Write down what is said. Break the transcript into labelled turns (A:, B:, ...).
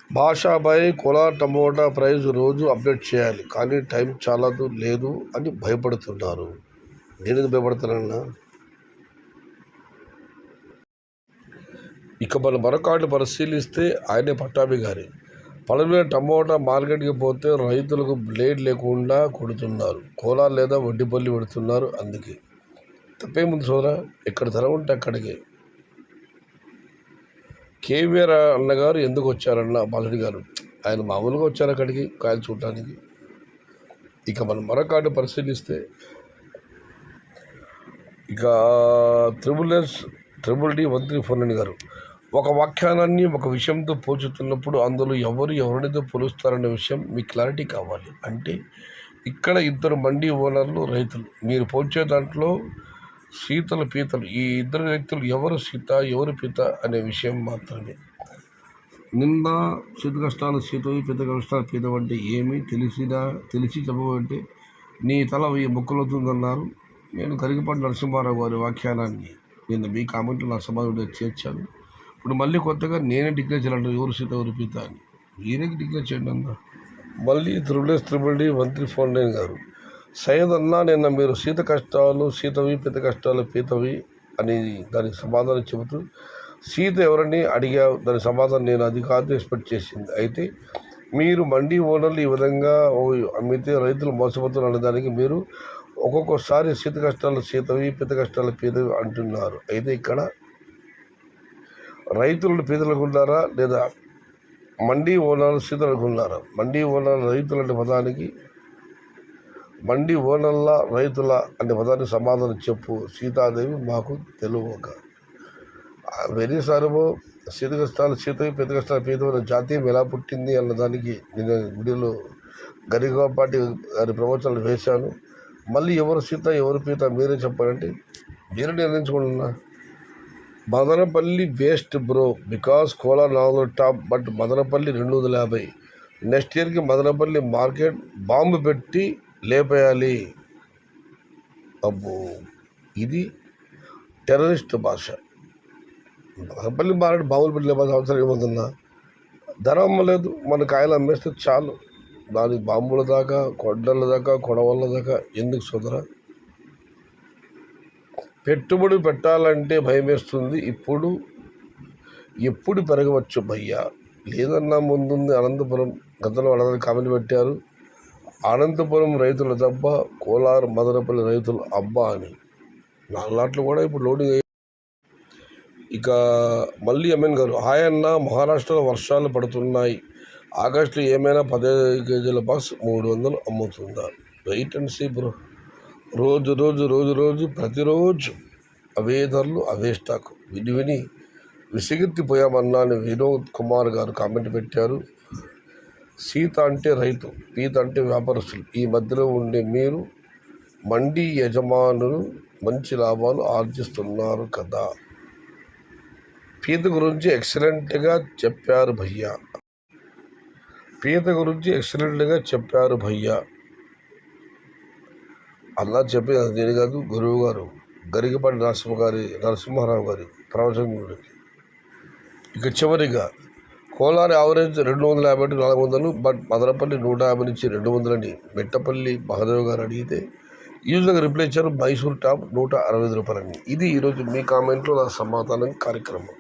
A: భాషాభాయ్ Kolar tomato price రోజు update చేయాలి కానీ టైం చాలదు లేదు అని భయపడుతున్నారు. నేను భయపడుతున్నానా? ఇక మన మరొకటి పరిశీలిస్తే ఆయనే పట్టాభి గారి పలమైన టమోటా మార్కెట్కి పోతే రైతులకు బ్లేడ్ లేకుండా కొడుతున్నారు. కోలార్ లేదా వడ్డీపల్లి పెడుతున్నారు. అందుకే తప్పేముంది సోదరా, ఎక్కడ ధర ఉంటే అక్కడికి. కేవీఆర్ అన్నగారు ఎందుకు వచ్చారన్న బాలుడి గారు, ఆయన మామూలుగా వచ్చారు అక్కడికి కాయలు చూడటానికి. ఇక మనం మరొకటి పరిశీలిస్తే ఇక త్రిబుల్ D 1349 గారు ఒక వాఖ్యానాన్ని ఒక విషయంతో పోల్చుతున్నప్పుడు అందులో ఎవరినితో పోలుస్తారనే విషయం మీకు క్లారిటీ కావాలి. అంటే ఇక్కడ ఇద్దరు మండీ ఓనర్లు రైతులు, మీరు పోల్చే దాంట్లో సీతలు పీతలు, ఈ ఇద్దరు వ్యక్తులు ఎవరు సీత ఎవరు పీత అనే విషయం మాత్రమే. నిన్న సీత కష్టాలు సీతవి పీత కష్టాలు పీత అంటే ఏమి తెలిసి చెప్పబట్టే నీ తల 1000 ముక్కలవుతుందన్నారు. నేను కరిగిపాటి నరసింహారావు గారి వ్యాఖ్యానాన్ని నిన్న మీ కామెంట్లో నా సమాజంలో చేర్చాను. ఇప్పుడు మళ్ళీ కొత్తగా నేనే డిక్లేర్ చేయాలంటే ఎవరు సీత ఎవరు పీత అని. మీరే డిక్లేర్ చేయండి అన్న. మళ్ళీ త్రిబుల్ D 1349 గారు సయ్యద్ అన్నా, నిన్న మీరు సీత కష్టాలు సీతవి పీత కష్టాలు పీతవి అని దానికి సమాధానం చెబుతూ సీత ఎవరని అడిగా, దాని సమాధానం నేను అది కాదు ఎక్స్పెక్ట్ చేసింది. అయితే మీరు మండీ ఓనర్లు ఈ విధంగా అమ్మితే రైతులు మోసపోతున్నారు అనే దానికి మీరు ఒక్కొక్కసారి సీత కష్టాలు సీతవి పీత కష్టాలు పీతవి అంటున్నారు. అయితే ఇక్కడ రైతులను పీతలకు ఉన్నారా లేదా మండీ ఓనర్లు సీతలకు ఉన్నారా? మండీ ఓనర్లు రైతులు అనే పదానికి మండీ ఓనర్ల రైతుల అనే పదానికి సమాధానం చెప్పు సీతాదేవి మాకు తెలువక. వెరీ సారము సీత కష్టాలు సీతవి పీత కష్టాలు పీతమైన జాతీయం ఎలా పుట్టింది అన్నదానికి నేను వీడియోలో గరికపాటి గారి ప్రవచనాలు వేశాను. మళ్ళీ ఎవరు సీత ఎవరు పీత మీరే చెప్పాలంటే మీరే నిర్ణయించుకుంటున్నా. Madanapalle waste bro because Kolar 400 top, but Madanapalle 250. Next ఇయర్కి మదనపల్లి మార్కెట్ బాంబు పెట్టి లేపేయాలి. అబ్బో, ఇది టెర్రరిస్ట్ భాష. మదనపల్లి మార్కెట్ బాంబులు పెట్టి లేపాల్సిన అవసరం ఏమవుతుందా? ధర అమ్మలేదు, మన కాయలు అమ్మేస్తే చాలు. దానికి బాంబుల దాకా కొడ్డల దాకా కొడవళ్ళ దాకా ఎందుకు సోదరా? పెట్టుబడి పెట్టాలంటే భయం వేస్తుంది. ఎప్పుడు పెరగవచ్చు భయ్యా? లేదన్నా ముందుంది అనంతపురం. గతంలో వాళ్ళందరూ కామెంట్ పెట్టారు అనంతపురం రైతుల దెబ్బ, కోలార్ మదనపల్లి రైతులు అబ్బా అని. 4 లాట్లు కూడా ఇప్పుడు లోడింగ్. ఇక మళ్ళీ ఎంఎన్ గారు హాయ్ అన్న, మహారాష్ట్రలో వర్షాలు పడుతున్నాయి. ఆగస్టులో ఏమైనా 15 కేజీల బాక్స్ 300 అమ్ముతుందా? Wait and see bro. రోజు ప్రతిరోజు అవే ధరలు అవే స్టాక్. విని విసిగెత్తిపోయామన్నా అని వినోద్ కుమార్ గారు కామెంట్ పెట్టారు. సీత అంటే రైతు, పీత అంటే వ్యాపారస్తులు. ఈ మధ్యలో ఉండే మీరు మండీ యజమానులు మంచి లాభాలు ఆర్జిస్తున్నారు కదా. పీత గురించి ఎక్సలెంట్గా చెప్పారు భయ్యా. అలా చెప్పి అది నేను కాదు, గురువు గారు గరికపాటి నరసింహారావు గారి ప్రవచకుడికి. ఇక చివరిగా Kolar average 250 to 400, but Madanapalle 150 నుంచి 200 అని మెట్టపల్లి మహాదేవ్ గారు అడిగితే యూజర్గా రిప్లై ఇచ్చారు మైసూర్ టాప్ 165 రూపాయలని. ఇది ఈరోజు మీ కామెంట్లో నా సమాధానం కార్యక్రమం.